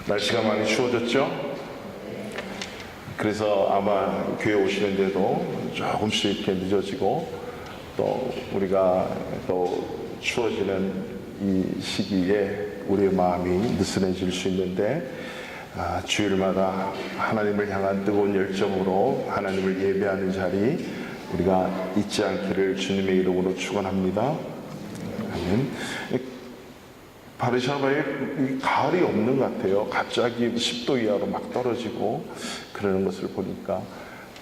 날씨가 많이 추워졌죠? 그래서 아마 교회 오시는데도 조금씩 이렇게 늦어지고, 또 우리가 또 추워지는 이 시기에 우리의 마음이 느슨해질 수 있는데, 주일마다 하나님을 향한 뜨거운 열정으로 하나님을 예배하는 자리 우리가 잊지 않기를 주님의 이름으로 축원합니다. 아멘. 바르샤바에 가을이 없는 것 같아요. 갑자기 10도 이하로 막 떨어지고 그러는 것을 보니까,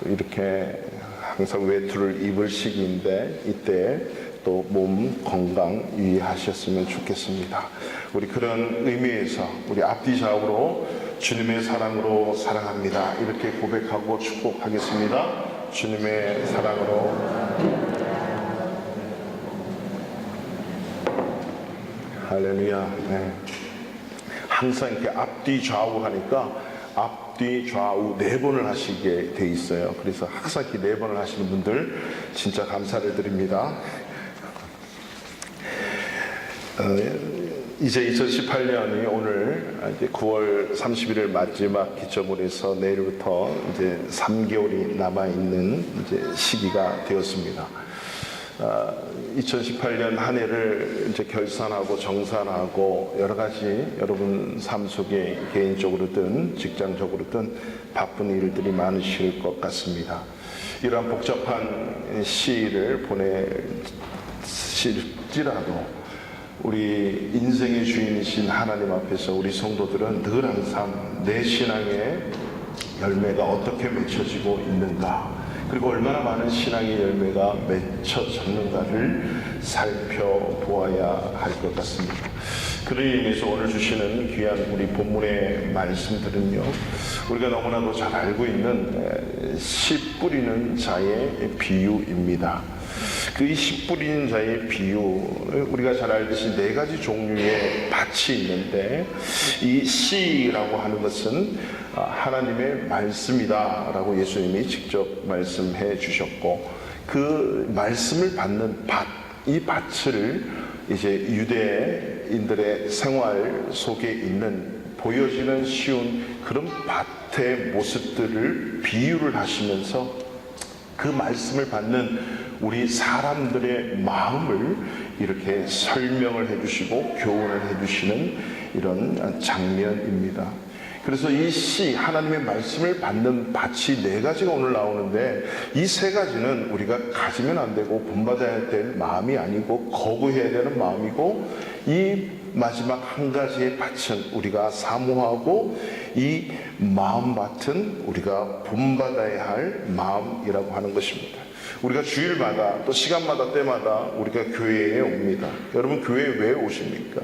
또 이렇게 항상 외투를 입을 시기인데 이때 또 몸 건강 유의하셨으면 좋겠습니다. 우리 그런 의미에서 우리 앞뒤 좌우로 주님의 사랑으로 사랑합니다 이렇게 고백하고 축복하겠습니다. 주님의 사랑으로. 할렐루야. 네. 항상 이렇게 앞뒤 좌우 하니까 앞뒤 좌우 4번을 하시게 돼 있어요. 그래서 항상 이렇게 4번을 하시는 분들 진짜 감사를 드립니다. 이제 2018년이 오늘 이제 9월 31일 마지막 기점으로 해서 내일부터 이제 3개월이 남아 있는 이제 시기가 되었습니다. 2018년 한 해를 이제 결산하고 정산하고 여러 가지 여러분 삶 속에 개인적으로든 직장적으로든 바쁜 일들이 많으실 것 같습니다. 이러한 복잡한 시일을 보내실지라도 우리 인생의 주인이신 하나님 앞에서 우리 성도들은 늘 항상 내 신앙의 열매가 어떻게 맺혀지고 있는가, 그리고 얼마나 많은 신앙의 열매가 맺혀졌는가를 살펴보아야 할 것 같습니다. 그런 의미에서 오늘 주시는 귀한 우리 본문의 말씀들은요, 우리가 너무나도 잘 알고 있는 씨 뿌리는 자의 비유입니다. 그 씨 뿌리는 자의 비유, 우리가 잘 알듯이 4가지 종류의 밭이 있는데, 이 씨라고 하는 것은 하나님의 말씀이다 라고 예수님이 직접 말씀해 주셨고, 그 말씀을 받는 밭, 이 밭을 이제 유대인들의 생활 속에 있는 보여지는 쉬운 그런 밭의 모습들을 비유를 하시면서 그 말씀을 받는 우리 사람들의 마음을 이렇게 설명을 해주시고 교훈을 해주시는 이런 장면입니다. 그래서 이 씨, 하나님의 말씀을 받는 밭이 4가지가 오늘 나오는데, 이 3가지는 우리가 가지면 안 되고 본받아야 될 마음이 아니고 거부해야 되는 마음이고, 이 마지막 한 가지의 밭은 우리가 사모하고, 이 마음밭은 우리가 본받아야 할 마음이라고 하는 것입니다. 우리가 주일마다 또 시간마다 때마다 우리가 교회에 옵니다. 여러분, 교회에 왜 오십니까?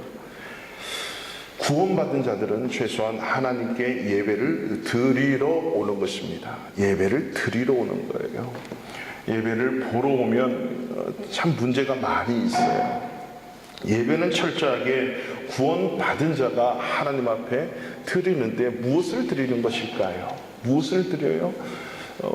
구원받은 자들은 최소한 하나님께 예배를 드리러 오는 것입니다. 예배를 드리러 오는 거예요. 예배를 보러 오면 참 문제가 많이 있어요. 예배는 철저하게 구원받은 자가 하나님 앞에 드리는데, 무엇을 드리는 것일까요? 무엇을 드려요?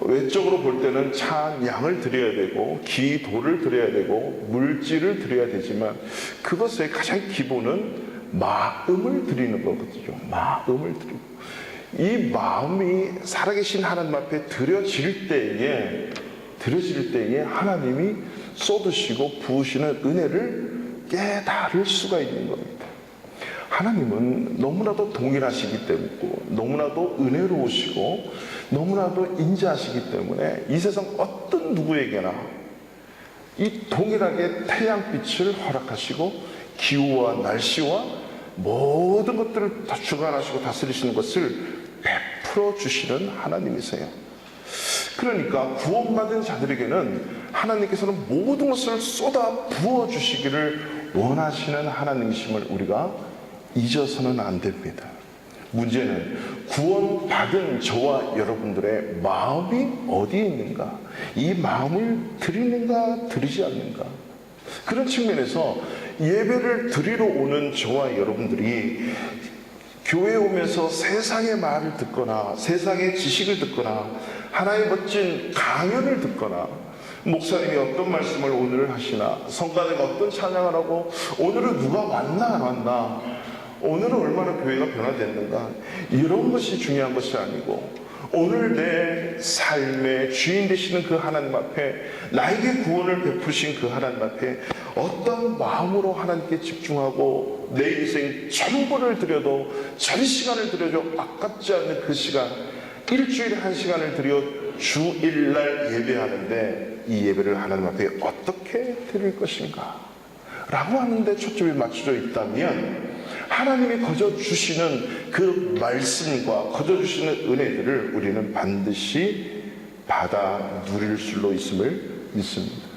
외적으로 볼 때는 찬양을 드려야 되고 기도를 드려야 되고 물질을 드려야 되지만, 그것의 가장 기본은 마음을 드리는 거거든요. 마음을 드리고, 이 마음이 살아계신 하나님 앞에 드려질 때에 하나님이 쏟으시고 부으시는 은혜를 깨달을 수가 있는 겁니다. 하나님은 너무나도 동일하시기 때문에, 너무나도 은혜로우시고 너무나도 인자하시기 때문에 이 세상 어떤 누구에게나 이 동일하게 태양빛을 허락하시고 기후와 날씨와 모든 것들을 다 주관하시고 다스리시는 것을 베풀어 주시는 하나님이세요. 그러니까 구원받은 자들에게는 하나님께서는 모든 것을 쏟아 부어 주시기를 원하시는 하나님이심을 우리가 잊어서는 안 됩니다. 문제는 구원받은 저와 여러분들의 마음이 어디에 있는가, 이 마음을 드리는가 드리지 않는가. 그런 측면에서 예배를 드리러 오는 저와 여러분들이 교회에 오면서 세상의 말을 듣거나 세상의 지식을 듣거나 하나의 멋진 강연을 듣거나 목사님이 어떤 말씀을 오늘 하시나, 성가대가 어떤 찬양을 하고 오늘은 누가 왔나 안 왔나, 오늘은 얼마나 교회가 변화됐는가, 이런 것이 중요한 것이 아니고 오늘 내 삶의 주인 되시는 그 하나님 앞에, 나에게 구원을 베푸신 그 하나님 앞에 어떤 마음으로 하나님께 집중하고 내 인생 전부를 드려도, 전 시간을 드려도 아깝지 않는 그 시간, 일주일에 한 시간을 들여 주일날 예배하는데 이 예배를 하나님 앞에 어떻게 드릴 것인가 라고 하는데 초점이 맞춰져 있다면, 하나님이 거저주시는 그 말씀과 거저주시는 은혜들을 우리는 반드시 받아 누릴 수로 있음을 믿습니다.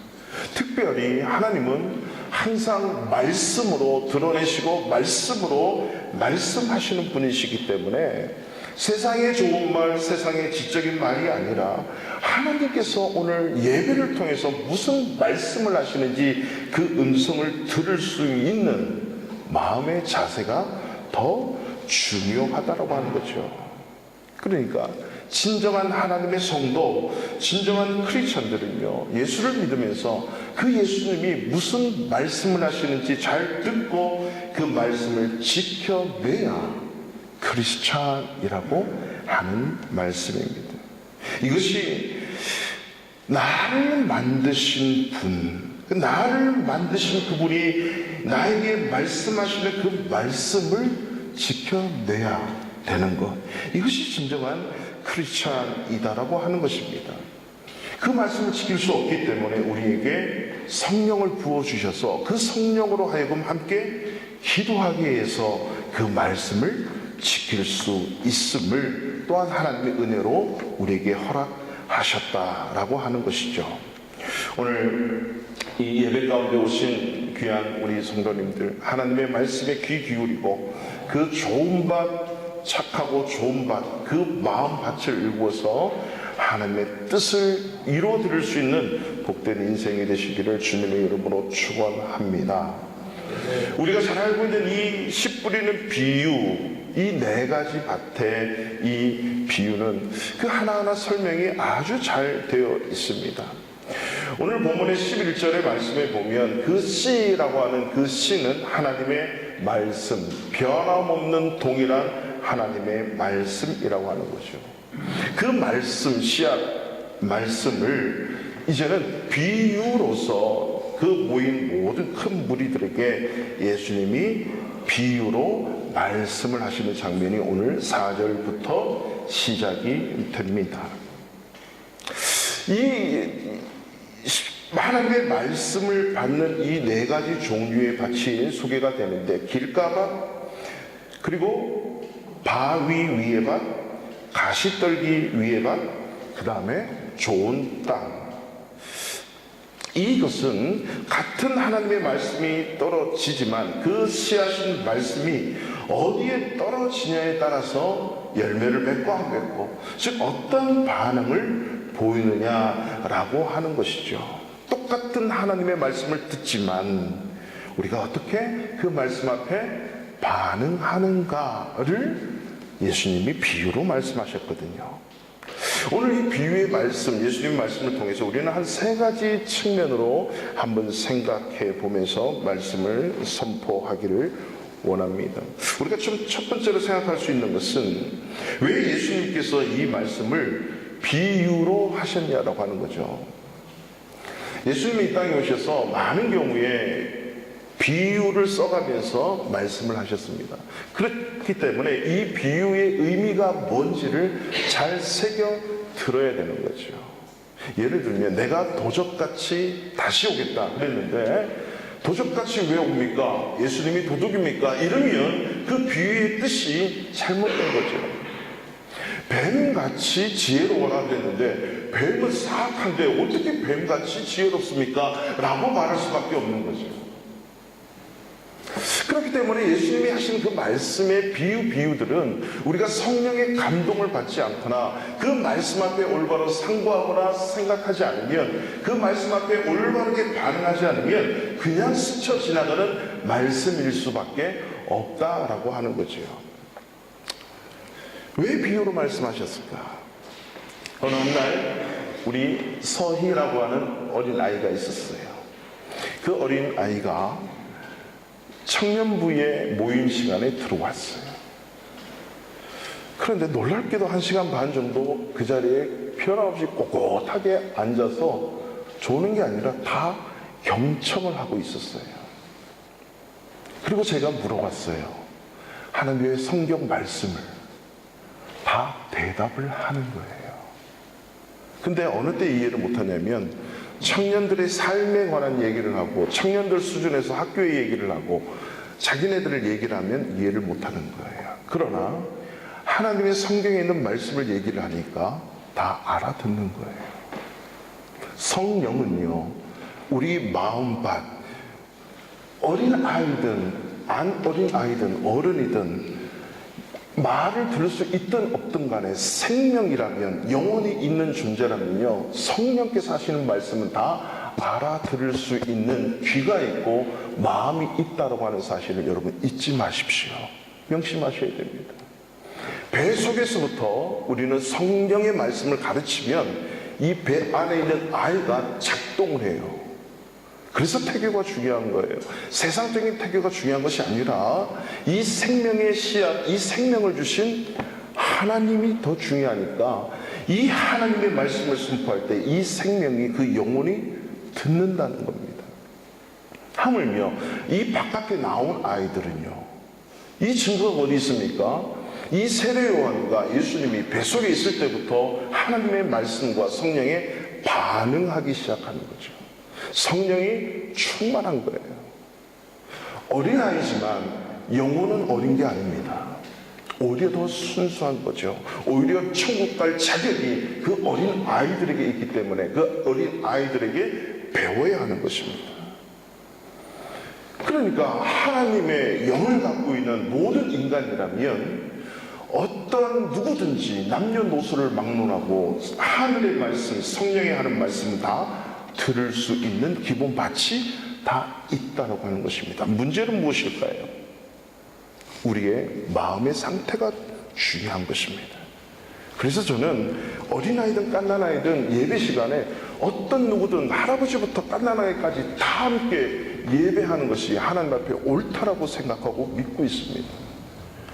특별히 하나님은 항상 말씀으로 드러내시고 말씀으로 말씀하시는 분이시기 때문에 세상의 좋은 말, 세상의 지적인 말이 아니라 하나님께서 오늘 예배를 통해서 무슨 말씀을 하시는지 그 음성을 들을 수 있는 마음의 자세가 더 중요하다고 하는 거죠. 그러니까 진정한 하나님의 성도, 진정한 크리스천들은요, 예수를 믿으면서 그 예수님이 무슨 말씀을 하시는지 잘 듣고 그 말씀을 지켜내야 크리스찬이라고 하는 말씀입니다. 이것이 나를 만드신 분, 나를 만드신 그분이 나에게 말씀하시는 그 말씀을 지켜내야 되는 것, 이것이 진정한 크리스찬이다라고 하는 것입니다. 그 말씀을 지킬 수 없기 때문에 우리에게 성령을 부어주셔서 그 성령으로 하여금 함께 기도하게 해서 그 말씀을 지킬 수 있음을 또한 하나님의 은혜로 우리에게 허락하셨다라고 하는 것이죠. 오늘 이 예배 가운데 오신 귀한 우리 성도님들, 하나님의 말씀에 귀 기울이고 그 좋은 밭, 착하고 좋은 밭, 그 마음밭을 일구어서 하나님의 뜻을 이루어 드릴 수 있는 복된 인생이 되시기를 주님의 이름으로 축원합니다. 우리가 잘 알고 있는 이 씨 뿌리는 비유, 이 네 가지 밭의 이 비유는 그 하나하나 설명이 아주 잘 되어 있습니다. 오늘 본문의 11절의 말씀에 보면 그 씨라고 하는 그 씨는 하나님의 말씀, 변함없는 동일한 하나님의 말씀이라고 하는 거죠. 그 말씀, 씨앗 말씀을 이제는 비유로서 그 모인 모든 큰 무리들에게 예수님이 비유로 말씀을 하시는 장면이 오늘 4절부터 시작이 됩니다. 이 하나님의 말씀을 받는 이 네 가지 종류의 밭이 소개가 되는데, 길가밭, 그리고 바위 위의 밭, 가시떨기 위의 밭, 그 다음에 좋은 땅. 이것은 같은 하나님의 말씀이 떨어지지만 그 씨앗인 말씀이 어디에 떨어지냐에 따라서 열매를 맺고 안 맺고, 즉 어떤 반응을 보이느냐라고 하는 것이죠. 똑같은 하나님의 말씀을 듣지만 우리가 어떻게 그 말씀 앞에 반응하는가를 예수님이 비유로 말씀하셨거든요. 오늘 이 비유의 말씀, 예수님 말씀을 통해서 우리는 한 세 가지 측면으로 한번 생각해 보면서 말씀을 선포하기를 원합니다. 우리가 좀 첫 번째로 생각할 수 있는 것은 왜 예수님께서 이 말씀을 비유로 하셨냐라고 하는 거죠. 예수님이 이 땅에 오셔서 많은 경우에 비유를 써가면서 말씀을 하셨습니다. 그렇기 때문에 이 비유의 의미가 뭔지를 잘 새겨 들어야 되는 거죠. 예를 들면 내가 도적같이 다시 오겠다 그랬는데, 도적같이 왜 옵니까? 예수님이 도둑입니까? 이러면 그 비유의 뜻이 잘못된 거죠. 뱀같이 지혜로워라 그랬는데 뱀은 사악한데 어떻게 뱀같이 지혜롭습니까? 라고 말할 수밖에 없는 거죠. 그렇기 때문에 예수님이 하신 그 말씀의 비유들은 우리가 성령의 감동을 받지 않거나 그 말씀 앞에 올바로 상고하거나 생각하지 않으면, 그 말씀 앞에 올바르게 반응하지 않으면 그냥 스쳐 지나가는 말씀일 수밖에 없다라고 하는 거죠. 왜 비유로 말씀하셨을까? 어느 날 우리 서희라고 하는 어린 아이가 있었어요. 그 어린 아이가 청년부의 모임 시간에 들어왔어요. 그런데 놀랍게도 1시간 반 정도 그 자리에 변함없이 꼿꼿하게 앉아서 조는 게 아니라 다 경청을 하고 있었어요. 그리고 제가 물어봤어요. 하나님의 성경 말씀을 다 대답을 하는 거예요. 근데 어느 때 이해를 못하냐면 청년들의 삶에 관한 얘기를 하고 청년들 수준에서 학교의 얘기를 하고 자기네들을 얘기를 하면 이해를 못하는 거예요. 그러나 하나님의 성경에 있는 말씀을 얘기를 하니까 다 알아듣는 거예요. 성령은요, 우리 마음밭, 어린 아이든 안 어린 아이든 어른이든 말을 들을 수 있든 없든 간에 생명이라면, 영혼이 있는 존재라면요, 성령께서 하시는 말씀은 다 알아들을 수 있는 귀가 있고 마음이 있다고 하는 사실을 여러분 잊지 마십시오. 명심하셔야 됩니다. 배 속에서부터 우리는 성령의 말씀을 가르치면 이 배 안에 있는 아이가 작동을 해요. 그래서 태교가 중요한 거예요. 세상적인 태교가 중요한 것이 아니라 이 생명의 씨앗, 이 생명을 주신 하나님이 더 중요하니까 이 하나님의 말씀을 선포할 때 이 생명이, 그 영혼이 듣는다는 겁니다. 하물며 이 바깥에 나온 아이들은요, 이 증거가 어디 있습니까? 이 세례 요한과 예수님이 뱃속에 있을 때부터 하나님의 말씀과 성령에 반응하기 시작하는 거죠. 성령이 충만한 거예요. 어린아이지만 영혼은 어린 게 아닙니다. 오히려 더 순수한 거죠. 오히려 천국 갈 자격이 그 어린 아이들에게 있기 때문에 그 어린 아이들에게 배워야 하는 것입니다. 그러니까 하나님의 영을 갖고 있는 모든 인간이라면 어떤 누구든지 남녀노소를 막론하고 하늘의 말씀, 성령이 하는 말씀은 다 들을 수 있는 기본 밭이 다 있다고 하는 것입니다. 문제는 무엇일까요? 우리의 마음의 상태가 중요한 것입니다. 그래서 저는 어린아이든 갓난아이든 예배 시간에 어떤 누구든 할아버지부터 갓난아이까지 다 함께 예배하는 것이 하나님 앞에 옳다라고 생각하고 믿고 있습니다.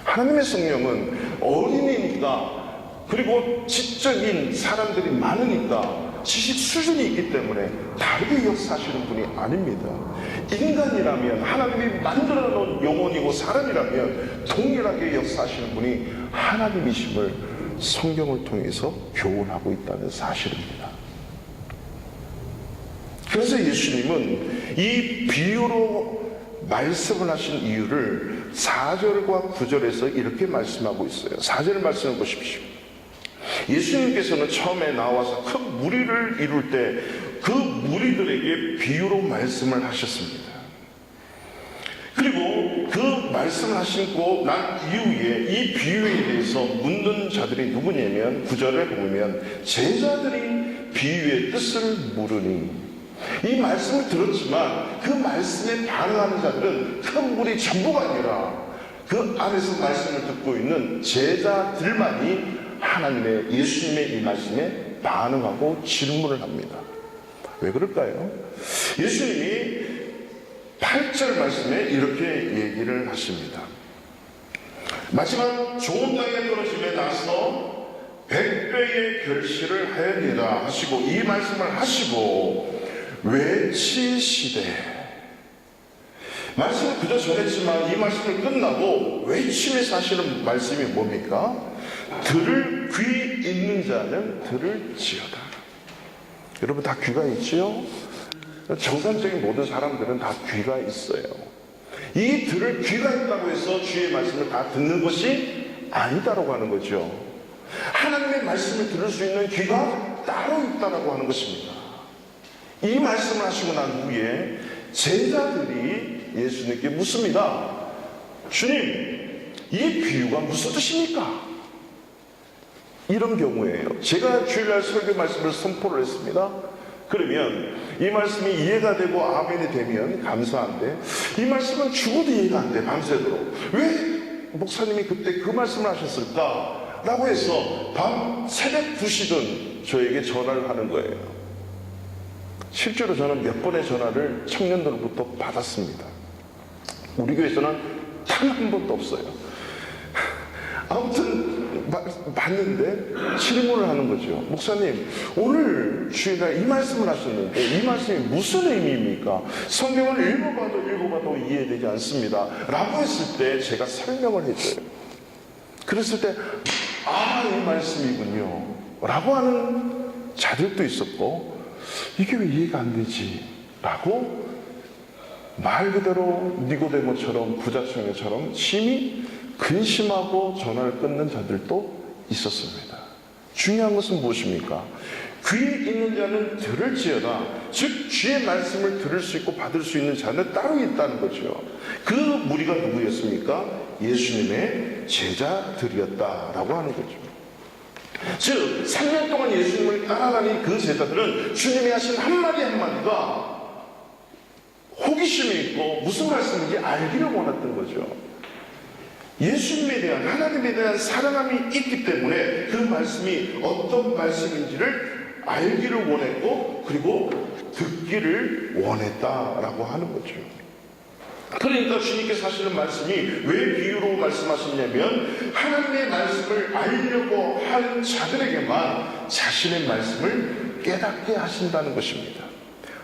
하나님의 성령은 어린이니까, 그리고 지적인 사람들이 많으니까 지식 수준이 있기 때문에 다르게 역사하시는 분이 아닙니다. 인간이라면, 하나님이 만들어 놓은 영혼이고 사람이라면 동일하게 역사하시는 분이 하나님이심을 성경을 통해서 교훈하고 있다는 사실입니다. 그래서 예수님은 이 비유로 말씀을 하신 이유를 4절과 9절에서 이렇게 말씀하고 있어요. 4절 말씀을 보십시오. 예수님께서는 처음에 나와서 큰 무리를 이룰 때 그 무리들에게 비유로 말씀을 하셨습니다. 그리고 그 말씀을 하시고 난 이후에 이 비유에 대해서 묻는 자들이 누구냐면 9절에 보면 제자들이 비유의 뜻을 물으니, 이 말씀을 들었지만 그 말씀에 반응하는 자들은 큰 무리 전부가 아니라 그 안에서 말씀을 듣고 있는 제자들만이 하나님의, 예수님의 이 말씀에 반응하고 질문을 합니다. 왜 그럴까요? 예수님이 8절 말씀에 이렇게 얘기를 하십니다. 마지막 좋은 땅에 떨어짐에 나서 100배의 결실을 하였느니라 하시고, 이 말씀을 하시고 외치시되, 말씀을 그저 전했지만 이 말씀을 끝나고 외치면서 하시는 말씀이 뭡니까? 들을 귀 있는 자는 들을지어다. 여러분 다 귀가 있지요? 정상적인 모든 사람들은 다 귀가 있어요. 이 들을 귀가 있다고 해서 주의 말씀을 다 듣는 것이 아니다라고 하는 거죠. 하나님의 말씀을 들을 수 있는 귀가 따로 있다라고 하는 것입니다. 이 말씀을 하시고 난 후에 제자들이 예수님께 묻습니다. 주님, 이 비유가 무슨 뜻입니까? 이런 경우에요. 제가 주일날 설교 말씀을 선포를 했습니다. 그러면 이 말씀이 이해가 되고 아멘이 되면 감사한데, 이 말씀은 죽어도 이해가 안 돼. 밤새도록 왜 목사님이 그때 그 말씀을 하셨을까? 라고 해서 밤 새벽 2시든 저에게 전화를 하는 거예요. 실제로 저는 몇 번의 전화를 청년들로부터 받았습니다. 우리 교회에서는 단 한 번도 없어요. 아무튼 봤는데 질문을 하는 거죠. 목사님, 오늘 주일날 이 말씀을 하셨는데 이 말씀이 무슨 의미입니까? 성경을 읽어봐도 이해되지 않습니다 라고 했을 때 제가 설명을 해줘요. 그랬을 때 이 말씀이군요 라고 하는 자들도 있었고, 이게 왜 이해가 안 되지? 라고 말 그대로 니고데모처럼 부자청녀처럼 심히 근심하고 전화를 끊는 자들도 있었습니다. 중요한 것은 무엇입니까? 귀 있는 자는 들을지어다. 즉 주의 말씀을 들을 수 있고 받을 수 있는 자는 따로 있다는 거죠. 그 무리가 누구였습니까? 예수님의 제자들이었다라고 하는 거죠. 즉 3년 동안 예수님을 따라다닌 그 제자들은 주님이 하신 한마디 한마디가 호기심이 있고 무슨 말씀인지 알기를 원했던 거죠. 예수님에 대한, 하나님에 대한 사랑함이 있기 때문에 그 말씀이 어떤 말씀인지를 알기를 원했고, 그리고 듣기를 원했다라고 하는 거죠. 그러니까 주님께서 하시는 말씀이 왜 비유로 말씀하셨냐면, 하나님의 말씀을 알려고 하는 자들에게만 자신의 말씀을 깨닫게 하신다는 것입니다.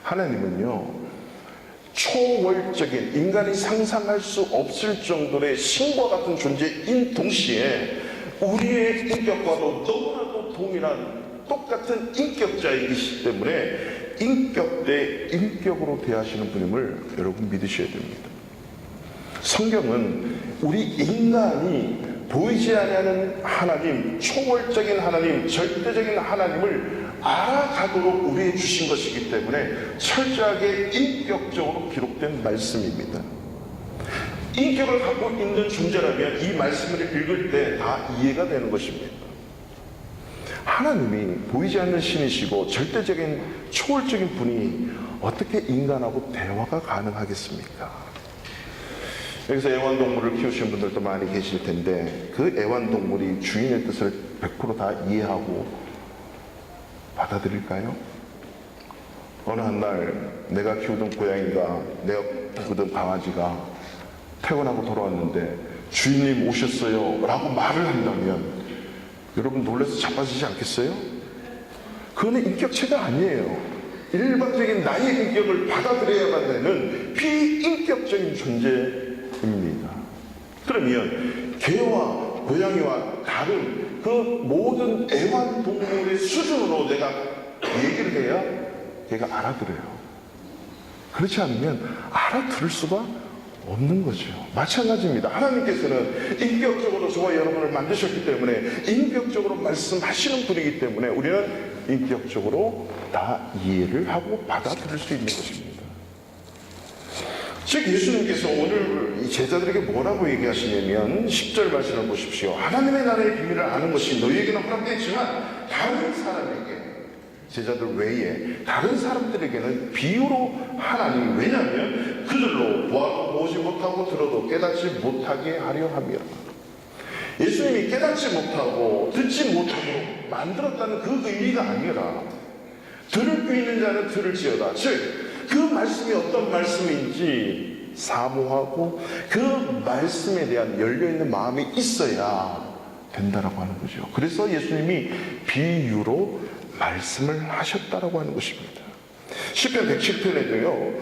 하나님은요, 초월적인, 인간이 상상할 수 없을 정도의 신과 같은 존재인 동시에 우리의 인격과도 너무나도 동일한 똑같은 인격자이기 때문에 인격 대 인격으로 대하시는 분임을 여러분 믿으셔야 됩니다. 성경은 우리 인간이 보이지 않는 하나님, 초월적인 하나님, 절대적인 하나님을 알아가도록 우리에게 주신 것이기 때문에 철저하게 인격적으로 기록된 말씀입니다. 인격을 갖고 있는 존재라면 이 말씀을 읽을 때 다 이해가 되는 것입니다. 하나님이 보이지 않는 신이시고 절대적인 초월적인 분이 어떻게 인간하고 대화가 가능하겠습니까? 여기서 애완동물을 키우시는 분들도 많이 계실 텐데, 그 애완동물이 주인의 뜻을 100% 다 이해하고 받아들일까요? 어느 한 날 내가 키우던 고양이가, 내가 키우던 강아지가 퇴근하고 돌아왔는데 주인님 오셨어요 라고 말을 한다면 여러분 놀라서 자빠지지 않겠어요? 그거는 인격체가 아니에요. 일반적인 나의 인격을 받아들여야 되는 비인격적인 존재입니다. 그러면 개와 고양이와 다른 그 모든 애완동물의 수준으로 내가 얘기를 해야 걔가 알아들어요. 그렇지 않으면 알아들을 수가 없는 거죠. 마찬가지입니다. 하나님께서는 인격적으로 저와 여러분을 만드셨기 때문에 인격적으로 말씀하시는 분이기 때문에 우리는 인격적으로 다 이해를 하고 받아들일 수 있는 것입니다. 즉 예수님께서 오늘 이 제자들에게 뭐라고 얘기하시냐면 10절 말씀을 보십시오. 하나님의 나라의 비밀을 아는 것이 너희에게는 허락되지만 다른 사람에게, 제자들 외에 다른 사람들에게는 비유로 하나님, 왜냐하면 그들로 보아도 보지 못하고 들어도 깨닫지 못하게 하려 함이라. 예수님이 깨닫지 못하고 듣지 못하고 만들었다는 그 의미가 아니라 들을 귀 있는 자는 들을지어다. 즉 그 말씀이 어떤 말씀인지 사모하고 그 말씀에 대한 열려있는 마음이 있어야 된다라고 하는 거죠. 그래서 예수님이 비유로 말씀을 하셨다라고 하는 것입니다. 시편 107편에도요,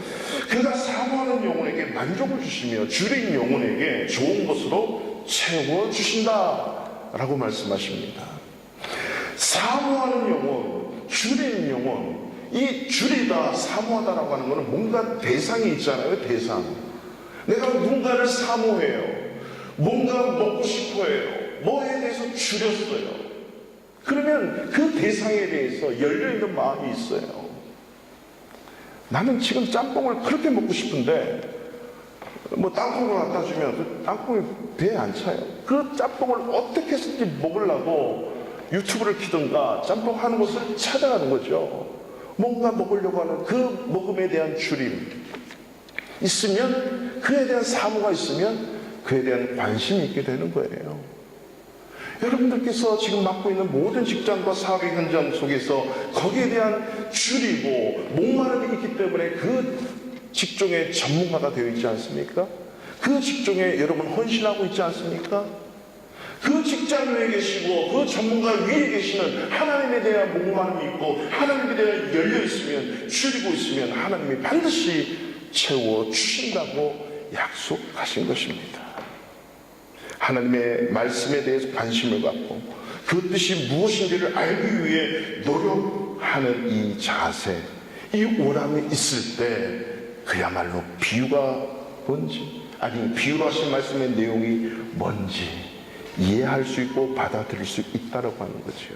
그가 사모하는 영혼에게 만족을 주시며 줄인 영혼에게 좋은 것으로 채워주신다라고 말씀하십니다. 사모하는 영혼, 줄인 영혼, 이 줄이다, 사모하다라고 하는 것은 뭔가 대상이 있잖아요. 대상. 내가 누군가를 사모해요. 뭔가 먹고 싶어해요. 뭐에 대해서 줄였어요. 그러면 그 대상에 대해서 열려있는 마음이 있어요. 나는 지금 짬뽕을 그렇게 먹고 싶은데 뭐 땅콩을 갖다 주면 그 땅콩이 배에 안 차요. 그 짬뽕을 어떻게 해서든지 먹으려고 유튜브를 키든가 짬뽕 하는 곳을 찾아가는 거죠. 뭔가 먹으려고 하는 그 먹음에 대한 줄임 있으면, 그에 대한 사모가 있으면 그에 대한 관심이 있게 되는 거예요. 여러분들께서 지금 맡고 있는 모든 직장과 사업의 현장 속에서 거기에 대한 줄이고 목마름이 있기 때문에 그 직종의 전문가가 되어 있지 않습니까? 그 직종에 여러분 헌신하고 있지 않습니까? 그 직장 위에 계시고 그 전문가 위에 계시는 하나님에 대한 목마름이 있고 하나님에 대한 열려 있으면, 줄이고 있으면 하나님이 반드시 채워 주신다고 약속하신 것입니다. 하나님의 말씀에 대해서 관심을 갖고 그 뜻이 무엇인지를 알기 위해 노력하는 이 자세, 이 오람이 있을 때 그야말로 비유가 뭔지, 아니 비유로 하신 말씀의 내용이 뭔지 이해할 수 있고 받아들일 수 있다고 하는 거죠.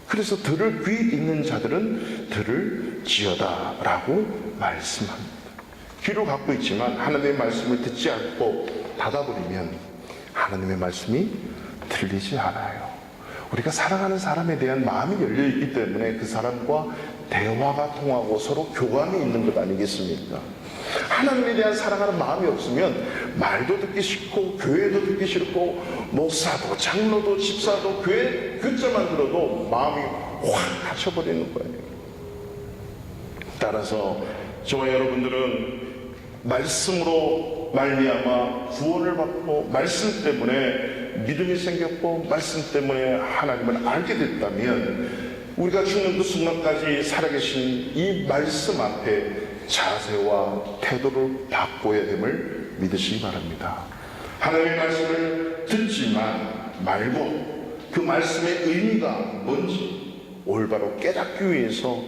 그래서 들을 귀 있는 자들은 들을지어다 라고 말씀합니다. 귀를 갖고 있지만 하나님의 말씀을 듣지 않고 닫아버리면 하나님의 말씀이 들리지 않아요. 우리가 사랑하는 사람에 대한 마음이 열려있기 때문에 그 사람과 대화가 통하고 서로 교감이 있는 것 아니겠습니까? 하나님에 대한 사랑하는 마음이 없으면 말도 듣기 싫고 교회도 듣기 싫고 목사도 장로도 집사도 교회 글자만 들어도 마음이 확 닫혀버리는 거예요. 따라서 저와 여러분들은 말씀으로 말미암아 구원을 받고 말씀 때문에 믿음이 생겼고 말씀 때문에 하나님을 알게 됐다면 우리가 죽는 그 순간까지 살아계신 이 말씀 앞에 자세와 태도를 바꿔야 됨을 믿으시기 바랍니다. 하나님의 말씀을 듣지만 말고 그 말씀의 의미가 뭔지 올바로 깨닫기 위해서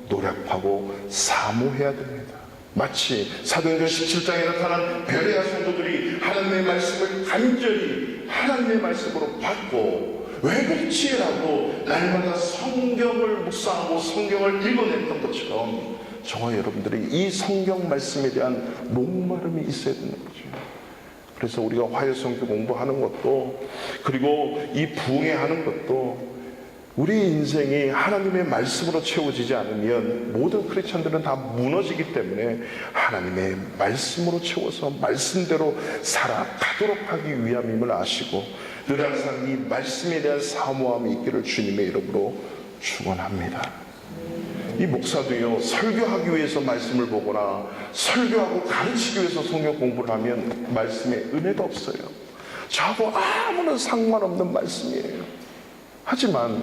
노력하고 사모해야 됩니다. 마치 사도행전 17장에 나타난 베레아 성도들이 하나님의 말씀을 간절히 하나님의 말씀으로 받고 왜곡치라고 날마다 성경을 묵상하고 성경을 읽어냈던 것처럼 저와 여러분들이 이 성경 말씀에 대한 목마름이 있어야 되는 거죠. 그래서 우리가 화요성경 공부하는 것도, 그리고 이 부흥회하는 것도 우리 인생이 하나님의 말씀으로 채워지지 않으면 모든 크리스천들은 다 무너지기 때문에 하나님의 말씀으로 채워서 말씀대로 살아가도록 하기 위함임을 아시고 늘 항상 이 말씀에 대한 사모함이 있기를 주님의 이름으로 축원합니다. 이 목사도요, 설교하기 위해서 말씀을 보거나 설교하고 가르치기 위해서 성경 공부를 하면 말씀에 은혜가 없어요. 저하고 아무런 상관없는 말씀이에요. 하지만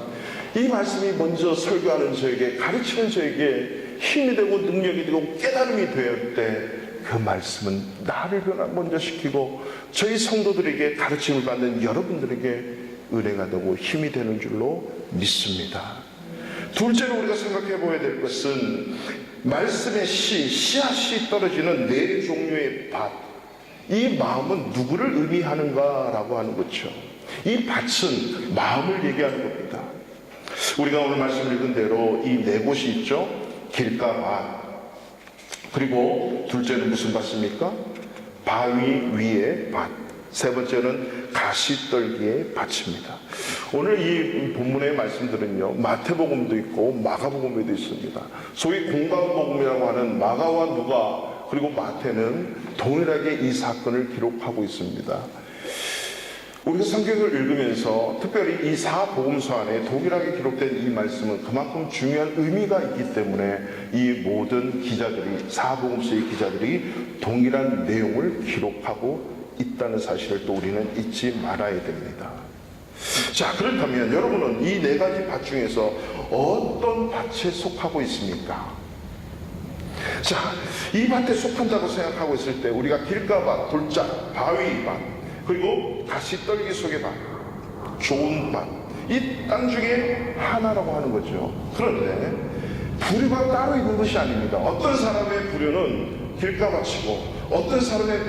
이 말씀이 먼저 설교하는 저에게, 가르치는 저에게 힘이 되고 능력이 되고 깨달음이 되었을 때 그 말씀은 나를 먼저 시키고 저희 성도들에게 가르침을 받는 여러분들에게 은혜가 되고 힘이 되는 줄로 믿습니다. 둘째로 우리가 생각해 보아야 될 것은 말씀의 씨앗이 떨어지는 네 종류의 밭. 이 마음은 누구를 의미하는가라고 하는 거죠. 이 밭은 마음을 얘기하는 겁니다. 우리가 오늘 말씀 읽은 대로 이 네 곳이 있죠. 길가 밭, 그리고 둘째는 무슨 밭입니까? 바위 위의 밭, 세 번째는 가시떨기의 밭입니다. 오늘 이 본문의 말씀들은요, 마태복음도 있고 마가복음에도 있습니다. 소위 공관복음이라고 하는 마가와 누가 그리고 마태는 동일하게 이 사건을 기록하고 있습니다. 우리가 성경을 읽으면서 특별히 이 사복음서 안에 동일하게 기록된 이 말씀은 그만큼 중요한 의미가 있기 때문에 이 모든 기자들이, 사복음서의 기자들이 동일한 내용을 기록하고 있다는 사실을 또 우리는 잊지 말아야 됩니다. 자, 그렇다면 여러분은 이 네 가지 밭 중에서 어떤 밭에 속하고 있습니까? 자, 이 밭에 속한다고 생각하고 있을 때 우리가 길가밭, 돌짝, 바위 밭, 그리고 가시떨기 속의 밭, 좋은 밭, 이 땅 중에 하나라고 하는 거죠. 그런데 부류가 따로 있는 것이 아닙니다. 어떤 사람의 부류는 길가밭이고 어떤 사람의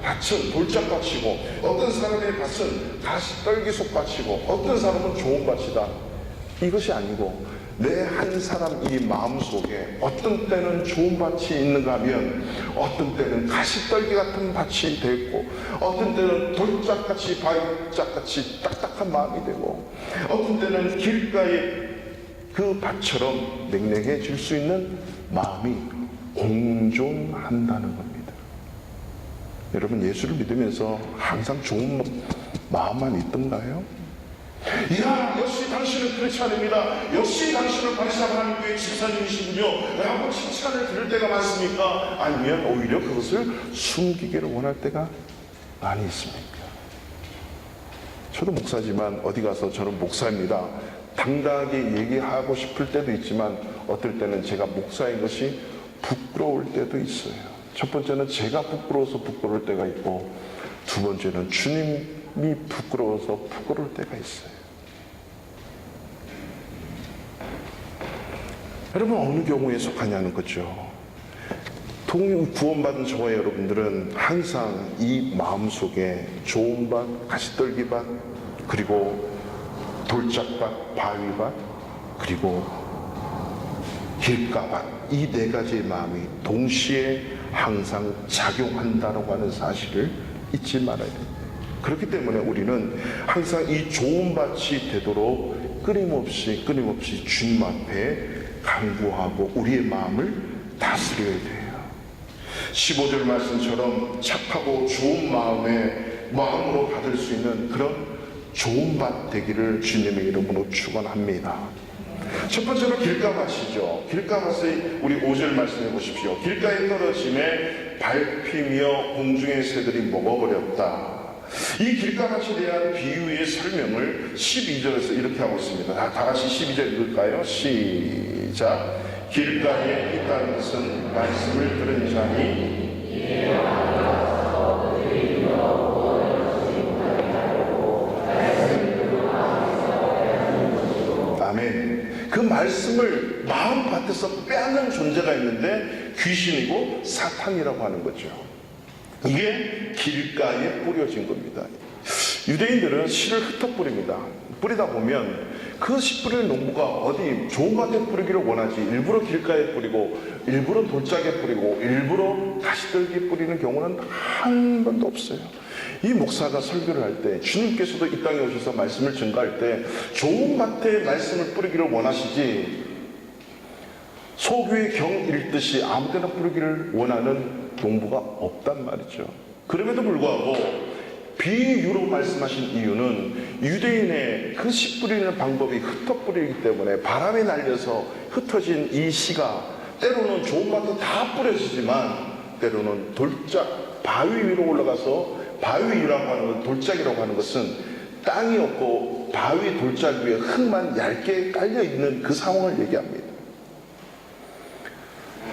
밭은 돌짝밭이고 어떤 사람의 밭은 가시떨기 속밭이고 어떤 사람은 좋은 밭이다. 이것이 아니고 내 한 사람 이 마음속에 어떤 때는 좋은 밭이 있는가 하면 어떤 때는 가시떨기 같은 밭이 되고 어떤 때는 돌짝같이 바위짝같이 딱딱한 마음이 되고 어떤 때는 길가의 그 밭처럼 냉랭해질 수 있는 마음이 공존한다는 겁니다. 여러분, 예수를 믿으면서 항상 좋은 마음만 있던가요? 이야, 역시 당신은 그렇지 않습니다. 역시 당신은 바리새파 하나님교회 집사님이시군요 라고 칭찬을 들을 때가 많습니까? 아니면 오히려 그것을 숨기기를 원할 때가 많이 있습니까? 저도 목사지만 어디 가서 저는 목사입니다 당당하게 얘기하고 싶을 때도 있지만 어떨 때는 제가 목사인 것이 부끄러울 때도 있어요. 첫 번째는 제가 부끄러워서 부끄러울 때가 있고, 두 번째는 주님이 부끄러워서 부끄러울 때가 있어요. 여러분, 어느 경우에 속하냐는 거죠. 구원받은 저와 여러분들은 항상 이 마음속에 좋은 밭, 가시떨기밭, 그리고 돌짝밭, 바위밭, 그리고 길가밭, 이 네 가지의 마음이 동시에 항상 작용한다고 하는 사실을 잊지 말아야 됩니다. 그렇기 때문에 우리는 항상 이 좋은 밭이 되도록 끊임없이 주님 앞에 간구하고 우리의 마음을 다스려야 돼요. 15절 말씀처럼 착하고 좋은 마음으로 받을 수 있는 그런 좋은 밭 되기를 주님의 이름으로 축원합니다. 첫 번째로 길가밭이죠. 길가밭의 우리 5절 말씀해 보십시오. 길가에 떨어짐에 밟히며 공중의 새들이 먹어버렸다. 이 길가밭에 대한 비유의 설명을 12절에서 이렇게 하고 있습니다. 다 같이 12절 읽을까요? 시작. 길가에 있다는 것은 말씀을 들은 자니 아멘. 그 말씀을 마음밭에서 빼앗는 존재가 있는데 귀신이고 사탄이라고 하는 거죠. 이게 길가에 뿌려진 겁니다. 유대인들은 씨를 흩어 뿌립니다. 뿌리다 보면 그 씨 뿌리는 농부가 어디 좋은 밭에 뿌리기를 원하지 일부러 길가에 뿌리고 일부러 돌짝에 뿌리고 일부러 가시떨기에 뿌리는 경우는 한 번도 없어요. 이 목사가 설교를 할 때 주님께서도 이 땅에 오셔서 말씀을 증거할 때 좋은 밭에 말씀을 뿌리기를 원하시지 소규의 경 읽듯이 아무 데나 뿌리기를 원하는 농부가 없단 말이죠. 그럼에도 불구하고 비유로 말씀하신 이유는 유대인의 그 씨 뿌리는 방법이 흩어 뿌리기 때문에 바람에 날려서 흩어진 이 씨가 때로는 좋은 밭에 다 뿌려지지만 때로는 돌짝 바위 위로 올라가서 바위라고 하는 건 돌짝이라고 하는 것은 땅이 없고 바위 돌짝 위에 흙만 얇게 깔려있는 그 상황을 얘기합니다.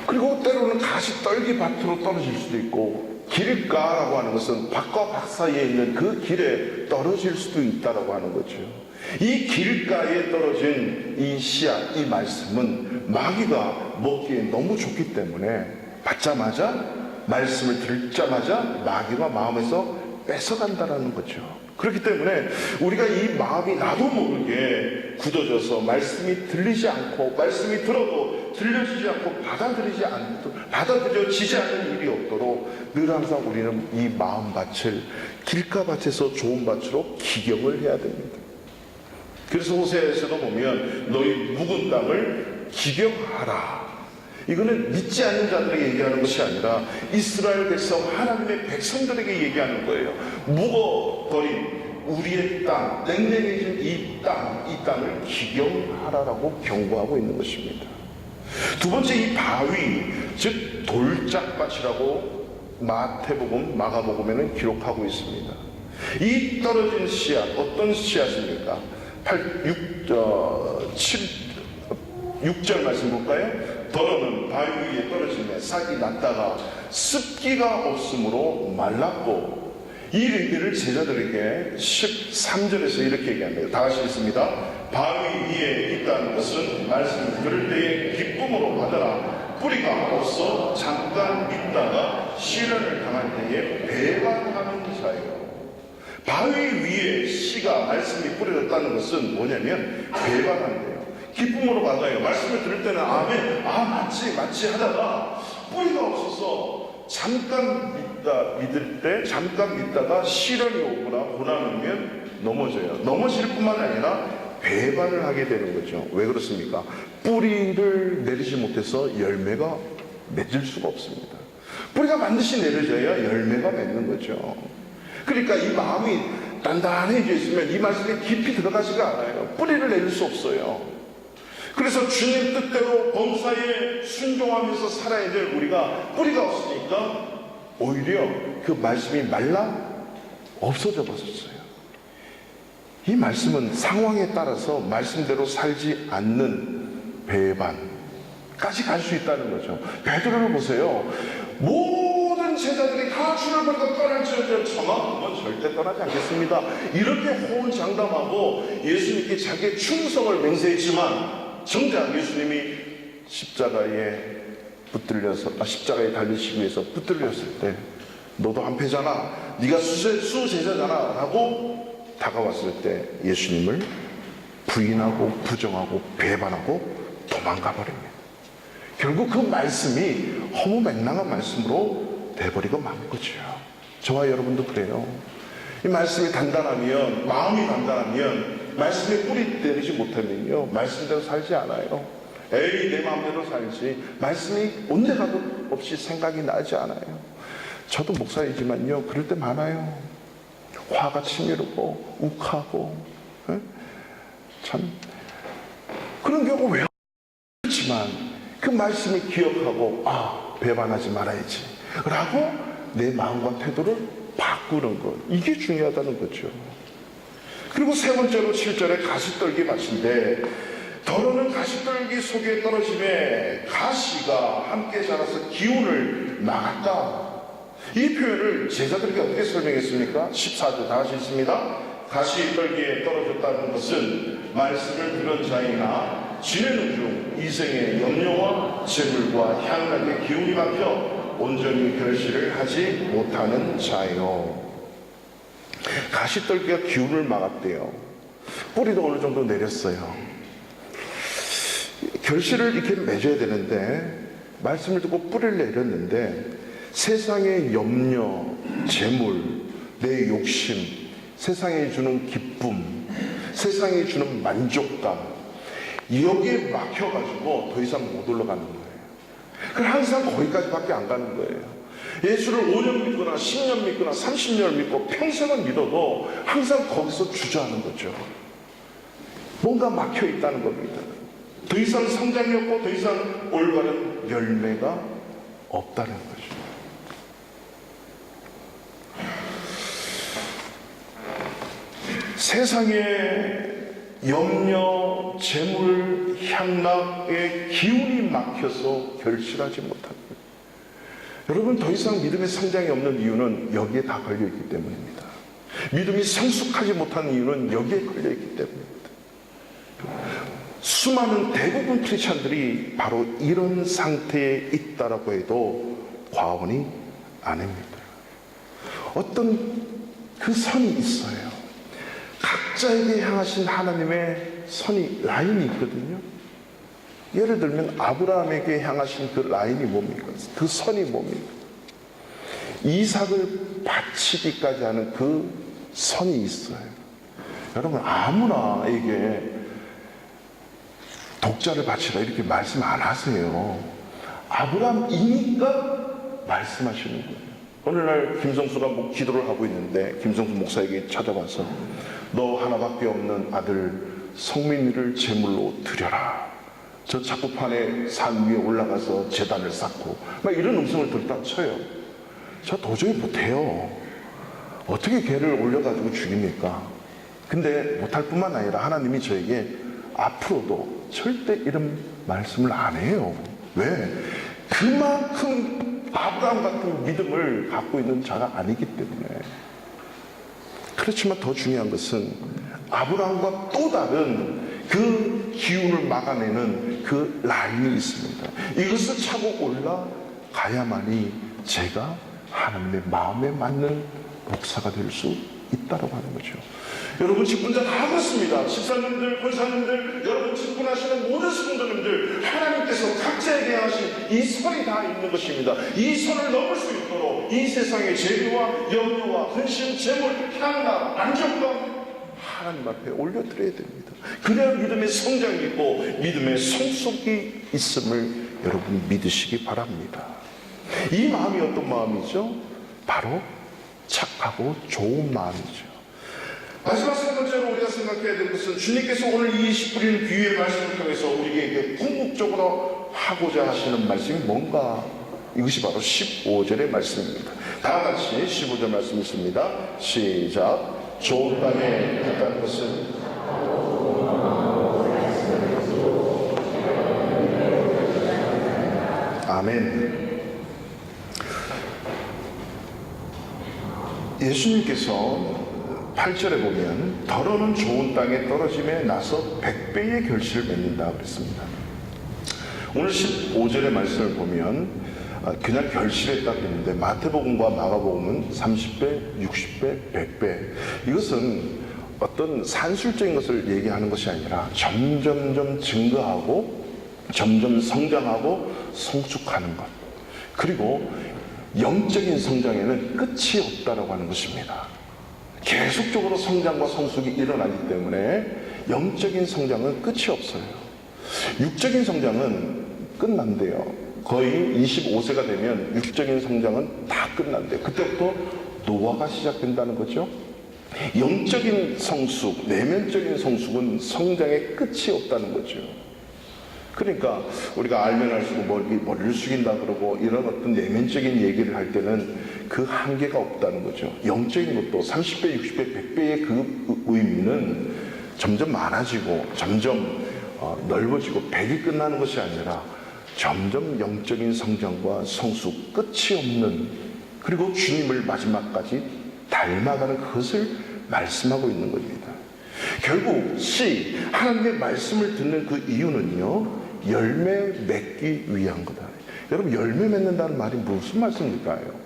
그리고 때로는 가시떨기 밭으로 떨어질 수도 있고 길가라고 하는 것은 밭과 밭 사이에 있는 그 길에 떨어질 수도 있다라고 하는 거죠. 이 길가에 떨어진 이 씨앗, 이 말씀은 마귀가 먹기에 너무 좋기 때문에 받자마자 말씀을 듣자마자 마귀가 마음에서 뺏어간다라는 거죠. 그렇기 때문에 우리가 이 마음이 나도 모르게 굳어져서 말씀이 들리지 않고 말씀이 들어도 들려지지 않고 받아들여지지 않는 일이 없도록 늘 항상 우리는 이 마음밭을 길가밭에서 좋은 밭으로 기경을 해야 됩니다. 그래서 호세아에서도 보면 너희 묵은 땅을 기경하라. 이거는 믿지 않는 자들에게 얘기하는 것이 아니라 이스라엘 백성, 하나님의 백성들에게 얘기하는 거예요. 묵어버린 우리의 땅, 냉랭해진 이 땅을 기경하라라고 경고하고 있는 것입니다. 두 번째, 이 바위, 즉 돌짝밭이라고 마태복음, 마가복음에는 기록하고 있습니다. 이 떨어진 씨앗, 어떤 씨앗입니까? 6절 말씀 볼까요? 더러는 바위 위에 떨어지며 싹이 났다가 습기가 없으므로 말랐고, 이 얘기를 제자들에게 13절에서 이렇게 얘기합니다. 다 같이 읽습니다. 바위 위에 있다는 것은 말씀을 들을 때에 기쁨으로 받아라. 뿌리가 없어 잠깐 있다가 시련을 당할 때에 배반하는 자예요. 바위 위에 씨가 말씀이 뿌려졌다는 것은 뭐냐면 배반한대요. 기쁨으로 받아요. 말씀을 들을 때는 아멘, 맞지 하다가 뿌리가 없어서 잠깐 믿을 때 잠깐 믿다가 시련이 오거나 고난이 오면 넘어져요. 넘어질 뿐만 아니라 배반을 하게 되는 거죠. 왜 그렇습니까? 뿌리를 내리지 못해서 열매가 맺을 수가 없습니다. 뿌리가 반드시 내려져야 열매가 맺는 거죠. 그러니까 이 마음이 단단해져 있으면 이 말씀이 깊이 들어가지가 않아요. 뿌리를 내릴 수 없어요. 그래서 주님 뜻대로 범사에 순종하면서 살아야 될 우리가 뿌리가 없으니까 오히려 그 말씀이 말라 없어져 버렸어요. 이 말씀은 상황에 따라서 말씀대로 살지 않는 배반까지 갈 수 있다는 거죠. 베드로를 보세요. 모든 제자들이 다 주를 버리고 떠날지언정 저만큼은 절대 떠나지 않겠습니다. 이렇게 호언장담하고 예수님께 자기의 충성을 맹세했지만 정작 예수님이 십자가에 달리시기 위해서 붙들렸을 때 너도 한패잖아, 네가 수제자잖아 라고 다가왔을 때 예수님을 부인하고 부정하고 배반하고 도망가 버립니다. 결국 그 말씀이 허무맹랑한 말씀으로 돼버리고 만 거죠. 저와 여러분도 그래요. 이 말씀이 단단하면, 마음이 단단하면, 말씀에 뿌리 내리지 못하면요, 말씀대로 살지 않아요. 에이, 내 마음대로 살지. 말씀이 온데가도 없이 생각이 나지 않아요. 저도 목사이지만요, 그럴 때 많아요. 화가 치밀고 욱하고, 참 그런 경우 왜 그렇지만 그 말씀을 기억하고 배반하지 말아야지 라고 내 마음과 태도를 바꾸는 것, 이게 중요하다는 거죠. 그리고 세 번째로 7절에 가시떨기 밭인데 더러는 가시떨기 속에 떨어짐에 가시가 함께 자라서 기운을 막았다. 이 표현을 제자들에게 어떻게 설명했습니까? 14절 다 같이 있습니다. 가시떨기에 떨어졌다는 것은 말씀을 들은 자이나 지내는 중 이생의 염려와 재물과 향락의 기운이 막혀 온전히 결실을 하지 못하는 자요. 가시떨기가 기운을 막았대요. 뿌리도 어느 정도 내렸어요. 결실을 이렇게 맺어야 되는데 말씀을 듣고 뿌리를 내렸는데 세상의 염려, 재물, 내 욕심, 세상에 주는 기쁨, 세상에 주는 만족감, 여기에 막혀가지고 더 이상 못 올라가는 거예요. 그래서 항상 거기까지밖에 안 가는 거예요. 예수를 5년 믿거나 10년 믿거나 30년 믿고 평생을 믿어도 항상 거기서 주저하는 거죠. 뭔가 막혀 있다는 겁니다. 더 이상 성장이 없고 더 이상 올바른 열매가 없다는 거죠. 세상의 염려, 재물, 향락의 기운이 막혀서 결실하지 못합니다. 여러분, 더 이상 믿음의 성장이 없는 이유는 여기에 다 걸려있기 때문입니다. 믿음이 성숙하지 못하는 이유는 여기에 걸려있기 때문입니다. 수많은 대부분 크리스찬들이 바로 이런 상태에 있다라고 해도 과언이 아닙니다. 어떤 그 선이 있어요. 각자에게 향하신 하나님의 선이, 라인이 있거든요. 예를 들면 아브라함에게 향하신 그 라인이 뭡니까? 그 선이 뭡니까? 이삭을 바치기까지 하는 그 선이 있어요. 여러분, 아무나에게 독자를 바치라 이렇게 말씀 안 하세요. 아브라함이니까 말씀하시는 거예요. 어느 날 김성수가 기도를 하고 있는데 김성수 목사에게 찾아와서 너 하나밖에 없는 아들 성민이를 제물로 드려라. 저 자꾸판에 산 위에 올라가서 제단을 쌓고 막 이런 음성을 들었다 쳐요. 저 도저히 못해요. 어떻게 걔를 올려가지고 죽입니까? 근데 못할 뿐만 아니라 하나님이 저에게 앞으로도 절대 이런 말씀을 안 해요. 왜? 그만큼 아브라함 같은 믿음을 갖고 있는 자가 아니기 때문에. 그렇지만 더 중요한 것은 아브라함과 또 다른 그 기운을 막아내는 그 라인이 있습니다. 이것을 차고 올라가야만이 제가 하나님의 마음에 맞는 목사가 될 수 있다고 하는 거죠. 여러분 직분자 다 그렇습니다. 집사님들, 권사님들, 여러분 직분하시는 모든 성도님들, 하나님께서 각자에게 하신 이 선이 다 있는 것입니다. 이 선을 넘을 수 있도록 이 세상의 죄와 염려와 근심, 재물, 향락, 안정감 하나님 앞에 올려드려야 됩니다. 그래야 믿음의 성장이 있고 믿음의 성숙이 있음을 여러분 믿으시기 바랍니다. 이 마음이 어떤 마음이죠? 바로 착하고 좋은 마음이죠. 마지막 세 번째로 우리가 생각해야 될 것은 주님께서 오늘 이 씨 뿌리는 비유의 말씀을 통해서 우리에게 궁극적으로 하고자 하시는 말씀이 뭔가? 이것이 바로 15절의 말씀입니다. 다 같이 15절 말씀 있습니다. 시작. 좋은 땅에 있다는 것은 아멘. 예수님께서 8절에 보면 더러는 좋은 땅에 떨어짐에 나서 100배의 결실을 맺는다 그랬습니다. 오늘 15절의 말씀을 보면 그냥 결실에 딱 있는데 마태복음과 마가복음은 30배, 60배, 100배. 이것은 어떤 산술적인 것을 얘기하는 것이 아니라 점점점 증거하고 점점 성장하고 성숙하는 것, 그리고 영적인 성장에는 끝이 없다라고 하는 것입니다. 계속적으로 성장과 성숙이 일어나기 때문에 영적인 성장은 끝이 없어요. 육적인 성장은 끝난대요. 거의 25세가 되면 육적인 성장은 다 끝난대요. 그때부터 노화가 시작된다는 거죠. 영적인 성숙, 내면적인 성숙은 성장의 끝이 없다는 거죠. 그러니까 우리가 알면 알수록 머리를 숙인다 그러고 이런 어떤 내면적인 얘기를 할 때는 그 한계가 없다는 거죠. 영적인 것도 30배, 60배, 100배의 그 의미는 점점 많아지고 점점 넓어지고 100이 끝나는 것이 아니라 점점 영적인 성장과 성숙, 끝이 없는, 그리고 주님을 마지막까지 닮아가는 그것을 말씀하고 있는 겁니다. 결국 C, 하나님의 말씀을 듣는 그 이유는요, 열매 맺기 위한 거다. 여러분, 열매 맺는다는 말이 무슨 말씀일까요?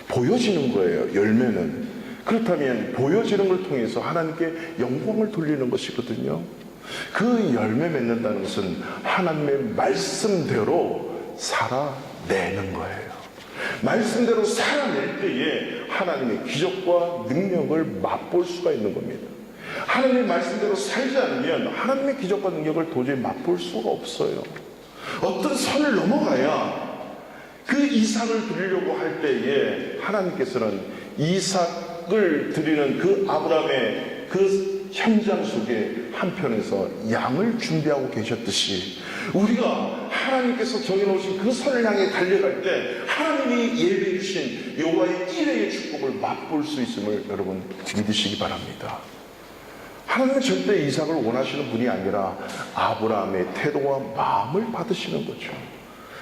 보여지는 거예요, 열매는. 그렇다면 보여지는 걸 통해서 하나님께 영광을 돌리는 것이거든요. 그 열매 맺는다는 것은 하나님의 말씀대로 살아내는 거예요. 말씀대로 살아낼 때에 하나님의 기적과 능력을 맛볼 수가 있는 겁니다. 하나님의 말씀대로 살지 않으면 하나님의 기적과 능력을 도저히 맛볼 수가 없어요. 어떤 선을 넘어가야 그 이삭을 드리려고 할 때에 하나님께서는 이삭을 드리는 그 아브라함의 그 현장 속에 한편에서 양을 준비하고 계셨듯이 우리가 하나님께서 정해놓으신 그 선을 향해 달려갈 때 하나님이 예배해 주신 여호와의 일회의 축복을 맛볼 수 있음을 여러분 믿으시기 바랍니다. 하나님은 절대 이삭을 원하시는 분이 아니라 아브라함의 태도와 마음을 받으시는 거죠.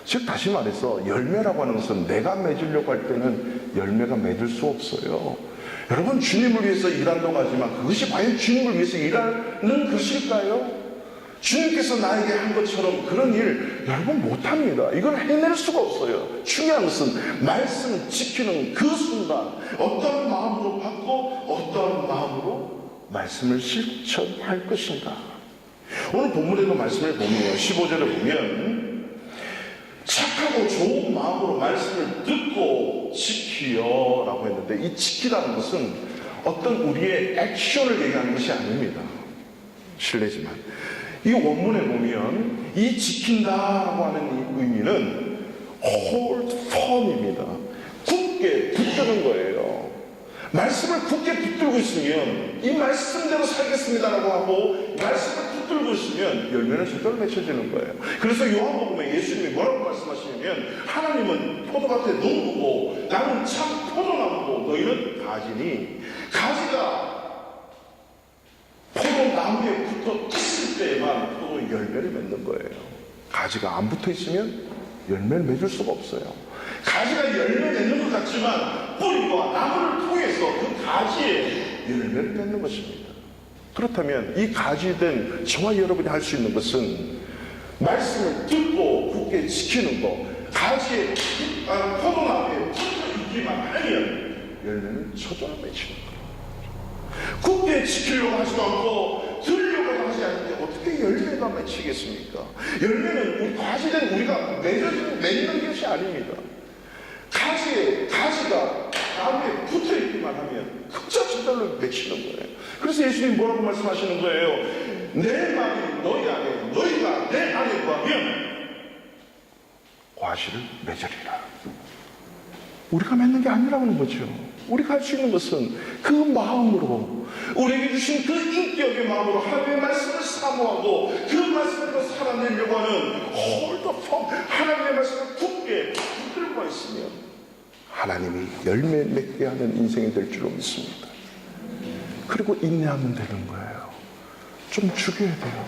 즉 다시 말해서 열매라고 하는 것은 내가 맺으려고 할 때는 열매가 맺을 수 없어요. 여러분, 주님을 위해서 일한다고 하지만 그것이 과연 주님을 위해서 일하는 것일까요? 주님께서 나에게 한 것처럼 그런 일 여러분 못합니다. 이걸 해낼 수가 없어요. 중요한 것은 말씀을 지키는 그 순간 어떤 마음으로 받고 어떤 마음으로 말씀을 실천할 것인가. 오늘 본문에도 말씀을 보면 15절에 보면 착하고 좋은 마음으로 말씀을 듣고 지키여 라고 했는데, 이 지키라는 것은 어떤 우리의 액션을 얘기하는 것이 아닙니다. 실례지만 이 원문에 보면 이 지킨다라고 하는 이 의미는 hold firm입니다. 굳게 붙드는 거예요. 말씀을 굳게 붙들고 있으면 이 말씀대로 살겠습니다라고 하고 말씀을 붙들고 있으면 열매는 제대로 맺혀지는 거예요. 그래서 요한복음에 예수님이 뭐라고 말씀하시냐면 하나님은 포도밭의 농부고 나는 참 포도나무고 너희는 가지니, 가지가 포도나무에 붙어 있을 때에만 포도 열매를 맺는 거예요. 가지가 안 붙어 있으면 열매를 맺을 수가 없어요. 가지가 열매 맺는 것 같지만 뿌리와 나무를 통해서 그 가지에 열매를 맺는 것입니다. 그렇다면 이 가지된 저와 여러분이 할 수 있는 것은 말씀을 듣고 굳게 지키는 것, 가지에 포도나무에 붙어 있기만 하면 열매는 저절로 맺히는 거예요. 굳게 지키려고 하지도 않고 들으려고 하지 않는데 어떻게 열매가 맺히겠습니까? 열매는 가지된 우리가 맺는 것이 아닙니다. 가지가 나무에 붙어 있기만 하면 극자 저절로 맺히는 거예요. 그래서 예수님이 뭐라고 말씀하시는 거예요? 내 말이 너희 안에, 너희가 내 안에 구하면 과실을 맺으리라. 우리가 맺는 게 아니라는 거죠. 우리가 할 수 있는 것은 그 마음으로, 우리에게 주신 그 인격의 마음으로 하나님의 말씀을 사모하고 그 말씀으로 살아내려고 하는 홀더펌, 하나님의 말씀을 굳게 붙들고 있으면 하나님이 열매 맺게 하는 인생이 될 줄로 믿습니다. 그리고 인내하면 되는 거예요. 좀 죽여야 돼요.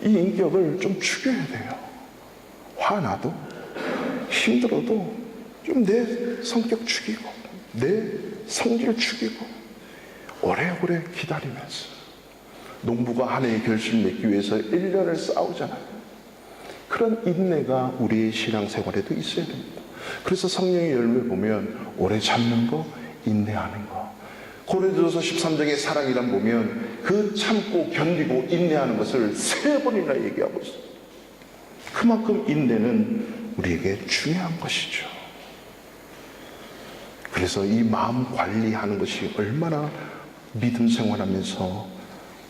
이 인격을 좀 죽여야 돼요. 화나도 힘들어도 좀 내 성격 죽이고 내 성질 죽이고 오래오래 기다리면서, 농부가 한 해의 결실을 맺기 위해서 1년을 싸우잖아요. 그런 인내가 우리의 신앙생활에도 있어야 됩니다. 그래서 성령의 열매 보면 오래 참는 거, 인내하는 거. 고린도서 13장의 사랑이란 보면 그 참고 견디고 인내하는 것을 3번이나 얘기하고 있어요. 그만큼 인내는 우리에게 중요한 것이죠. 그래서 이 마음 관리하는 것이 얼마나 믿음 생활하면서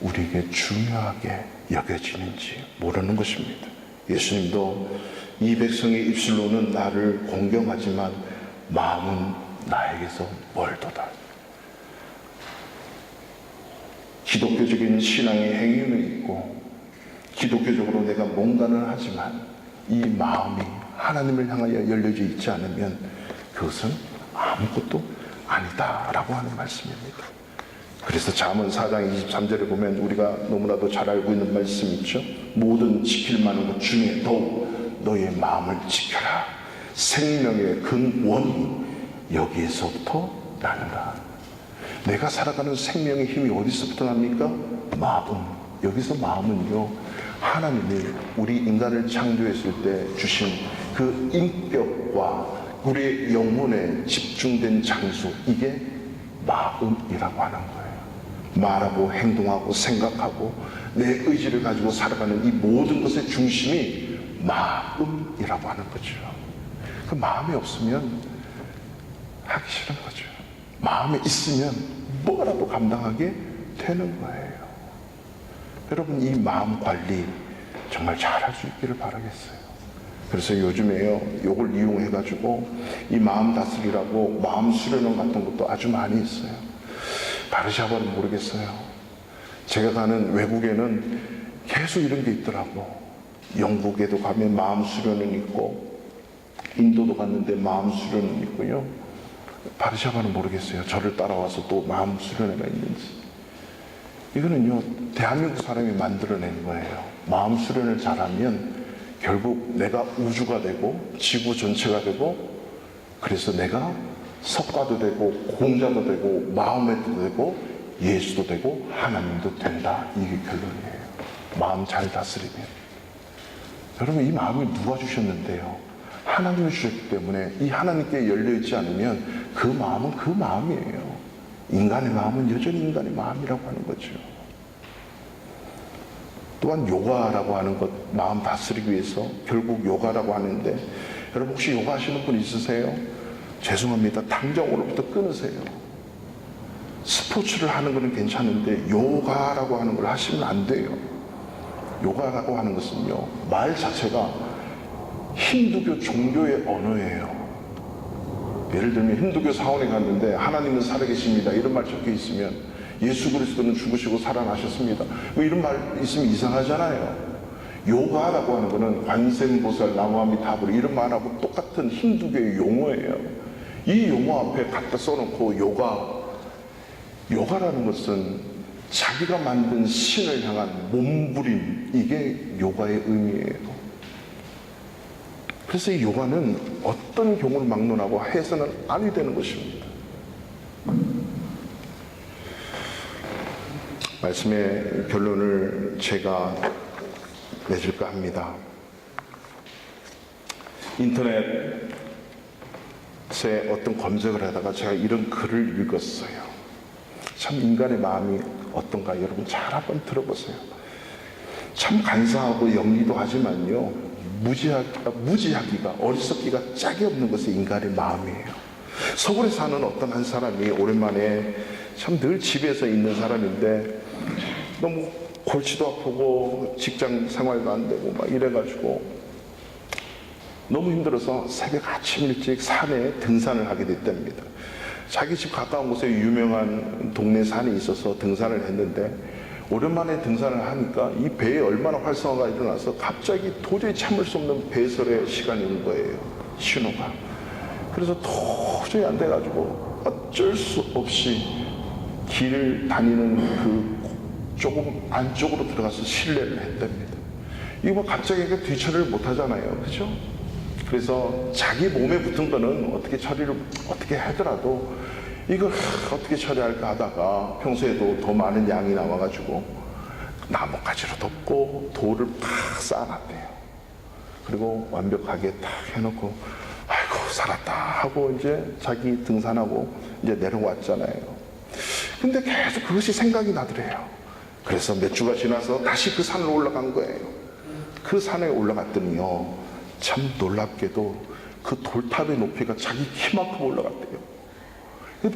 우리에게 중요하게 여겨지는지 모르는 것입니다. 예수님도 이 백성의 입술로는 나를 공경하지만 마음은 나에게서 멀도다. 기독교적인 신앙의 행위는 있고 기독교적으로 내가 뭔가는 하지만 이 마음이 하나님을 향하여 열려져 있지 않으면 그것은 아무것도 아니다라고 하는 말씀입니다. 그래서 잠언 4장 23절에 보면 우리가 너무나도 잘 알고 있는 말씀 있죠. 모든 지킬 만한 것 중에 더욱 너의 마음을 지켜라. 생명의 근원이 여기에서부터 나는다. 내가 살아가는 생명의 힘이 어디서부터 납니까? 마음. 여기서 마음은요, 하나님이 우리 인간을 창조했을 때 주신 그 인격과 우리의 영혼에 집중된 장소, 이게 마음이라고 하는 거예요. 말하고 행동하고 생각하고 내 의지를 가지고 살아가는 이 모든 것의 중심이 마음이라고 하는 거죠. 그 마음이 없으면 하기 싫은 거죠. 마음에 있으면 뭐라도 감당하게 되는 거예요. 여러분, 이 마음 관리 정말 잘할 수 있기를 바라겠어요. 그래서 요즘에요, 요걸 이용해가지고 이 마음 다스리라고 마음 수련원 같은 것도 아주 많이 있어요. 바르샤바는 모르겠어요. 제가 가는 외국에는 계속 이런 게 있더라고. 영국에도 가면 마음 수련은 있고, 인도도 갔는데 마음 수련은 있고요. 바르샤바는 모르겠어요. 저를 따라와서 또 마음 수련회가 있는지. 이거는요, 대한민국 사람이 만들어낸 거예요. 마음 수련을 잘하면 결국 내가 우주가 되고 지구 전체가 되고, 그래서 내가 석가도 되고 공자도 되고 마음에도 되고 예수도 되고 하나님도 된다. 이게 결론이에요. 마음 잘 다스리면. 여러분, 이 마음을 누가 주셨는데요? 하나님이 주셨기 때문에 이 하나님께 열려있지 않으면 그 마음은 그 마음이에요. 인간의 마음은 여전히 인간의 마음이라고 하는 거죠. 또한 요가라고 하는 것, 마음 다스리기 위해서 결국 요가라고 하는데, 여러분 혹시 요가 하시는 분 있으세요? 죄송합니다. 당장 오늘부터 끊으세요. 스포츠를 하는 거는 괜찮은데 요가라고 하는 걸 하시면 안 돼요. 요가라고 하는 것은요, 말 자체가 힌두교 종교의 언어예요. 예를 들면 힌두교 사원에 갔는데 하나님은 살아계십니다 이런 말 적혀 있으면 예수 그리스도는 죽으시고 살아나셨습니다, 뭐 이런 말 있으면 이상하잖아요. 요가라고 하는 거는 관세음보살, 나무아미타불 이런 말하고 똑같은 힌두교의 용어예요. 이 용어 앞에 갖다 써놓고 요가라는 것은 자기가 만든 신을 향한 몸부림, 이게 요가의 의미예요. 그래서 이 요가는 어떤 경우를 막론하고 해서는 아니 되는 것입니다. 말씀의 결론을 제가 내줄까 합니다. 인터넷에 어떤 검색을 하다가 제가 이런 글을 읽었어요. 참 인간의 마음이 어떤가 여러분 잘 한번 들어보세요. 참 간사하고 영리도 하지만요, 무지하기가, 어리석기가 짝이 없는 것이 인간의 마음이에요. 서울에 사는 어떤 한 사람이 오랜만에 참 늘 집에서 있는 사람인데 너무 골치도 아프고 직장 생활도 안 되고 막 이래가지고 너무 힘들어서 새벽 아침 일찍 산에 등산을 하게 됐답니다. 자기 집 가까운 곳에 유명한 동네 산이 있어서 등산을 했는데 오랜만에 등산을 하니까 이 배에 얼마나 활성화가 일어나서 갑자기 도저히 참을 수 없는 배설의 시간이 온 거예요. 신호가. 그래서 도저히 안 돼가지고 어쩔 수 없이 길을 다니는 그 조금 안쪽으로 들어가서 실례를 했답니다. 이거 뭐 갑자기 뒤처리를 못 하잖아요. 그죠? 그래서 자기 몸에 붙은 거는 어떻게 처리를 어떻게 하더라도 이걸 어떻게 처리할까 하다가 평소에도 더 많은 양이 나와가지고 나뭇가지로 덮고 돌을 팍 쌓아놨대요. 그리고 완벽하게 딱 해놓고 아이고 살았다 하고 이제 자기 등산하고 이제 내려왔잖아요. 근데 계속 그것이 생각이 나더래요. 그래서 몇 주가 지나서 다시 그 산으로 올라간 거예요. 그 산에 올라갔더니요, 참 놀랍게도 그 돌탑의 높이가 자기 키만큼 올라갔대요.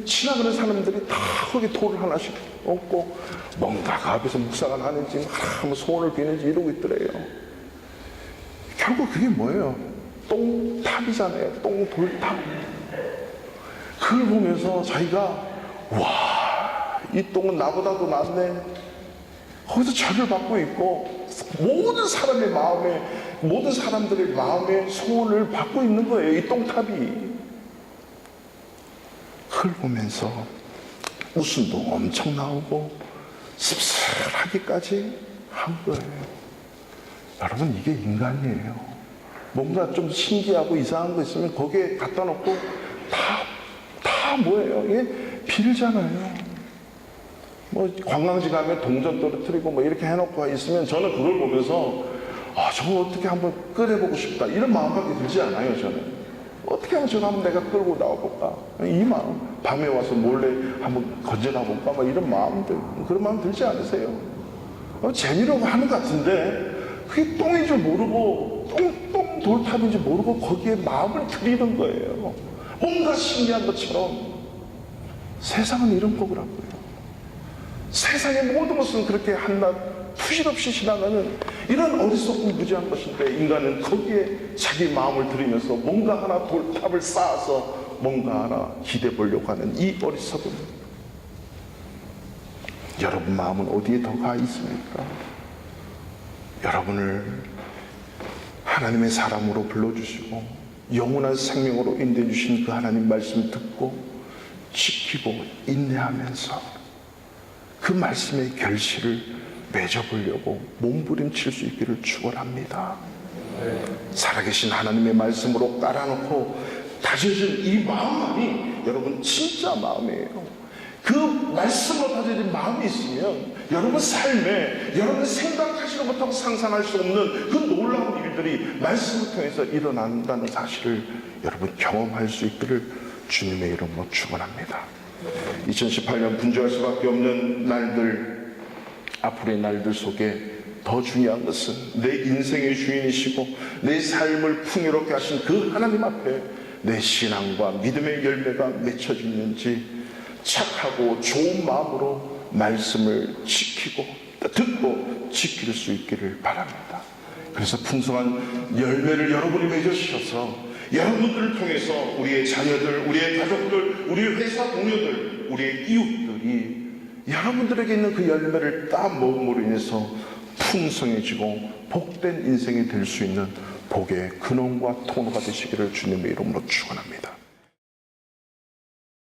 지나가는 사람들이 다 거기 돌을 하나씩 얹고 뭔가가 앞에서 묵상을 하는지 하면 소원을 비는지 이러고 있더래요. 결국 그게 뭐예요? 똥탑이잖아요. 똥돌탑. 그걸 보면서 자기가 와, 이 똥은 나보다도 낫네. 거기서 절을 받고 있고 모든 사람의 마음에, 모든 사람들의 마음에 소원을 받고 있는 거예요. 이 똥탑이. 그걸 보면서 웃음도 엄청 나오고 씁쓸하기까지 한 거예요. 여러분, 이게 인간이에요. 뭔가 좀 신기하고 이상한 거 있으면 거기에 갖다 놓고 다 뭐예요? 이게 빌잖아요. 뭐 관광지 가면 동전 떨어뜨리고 뭐 이렇게 해놓고 있으면 저는 그걸 보면서 아, 저거 어떻게 한번 꺼내보고 싶다 이런 마음밖에 들지 않아요. 저는 어떻게 하면 저거 한번 내가 끌고 나와볼까, 이 마음. 밤에 와서 몰래 한번 건져다 볼까 막 이런 마음들, 그런 마음 들지 않으세요? 재미로 하는 것 같은데 그게 똥인 줄 모르고 똥 돌탑인 줄 모르고 거기에 마음을 들이는 거예요. 뭔가 신기한 것처럼. 세상은 이런 거더라고요. 세상의 모든 것은 그렇게 한낱 푸실없이 지나가는 이런 어리석고 무지한 것인데 인간은 거기에 자기 마음을 들이면서 뭔가 하나 돌탑을 쌓아서 뭔가 하나 기대 보려고 하는 이 어리석음. 여러분 마음은 어디에 더 가 있습니까? 여러분을 하나님의 사람으로 불러주시고 영원한 생명으로 인도해 주신 그 하나님 말씀 듣고 지키고 인내하면서 그 말씀의 결실을 맺어보려고 몸부림칠 수 있기를 축원합니다. 살아계신 하나님의 말씀으로 깔아놓고 다져진 이 마음이 여러분 진짜 마음이에요. 그 말씀으로 다져진 마음이 있으면 여러분 삶에 여러분 생각하지도 못하고 상상할 수 없는 그 놀라운 일들이 말씀을 통해서 일어난다는 사실을 여러분 경험할 수 있기를 주님의 이름으로 축원합니다. 2018년 분주할 수밖에 없는 날들, 앞으로의 날들 속에 더 중요한 것은 내 인생의 주인이시고 내 삶을 풍요롭게 하신 그 하나님 앞에 내 신앙과 믿음의 열매가 맺혀지는지 착하고 좋은 마음으로 말씀을 지키고 듣고 지킬 수 있기를 바랍니다. 그래서 풍성한 열매를 여러분이 맺으셔서 여러분들을 통해서 우리의 자녀들, 우리의 가족들, 우리의 회사 동료들, 우리의 이웃들이 여러분들에게 있는 그 열매를 따먹음으로 인해서 풍성해지고 복된 인생이 될 수 있는 복의 근원과 통로가 되시기를 주님의 이름으로 축원합니다.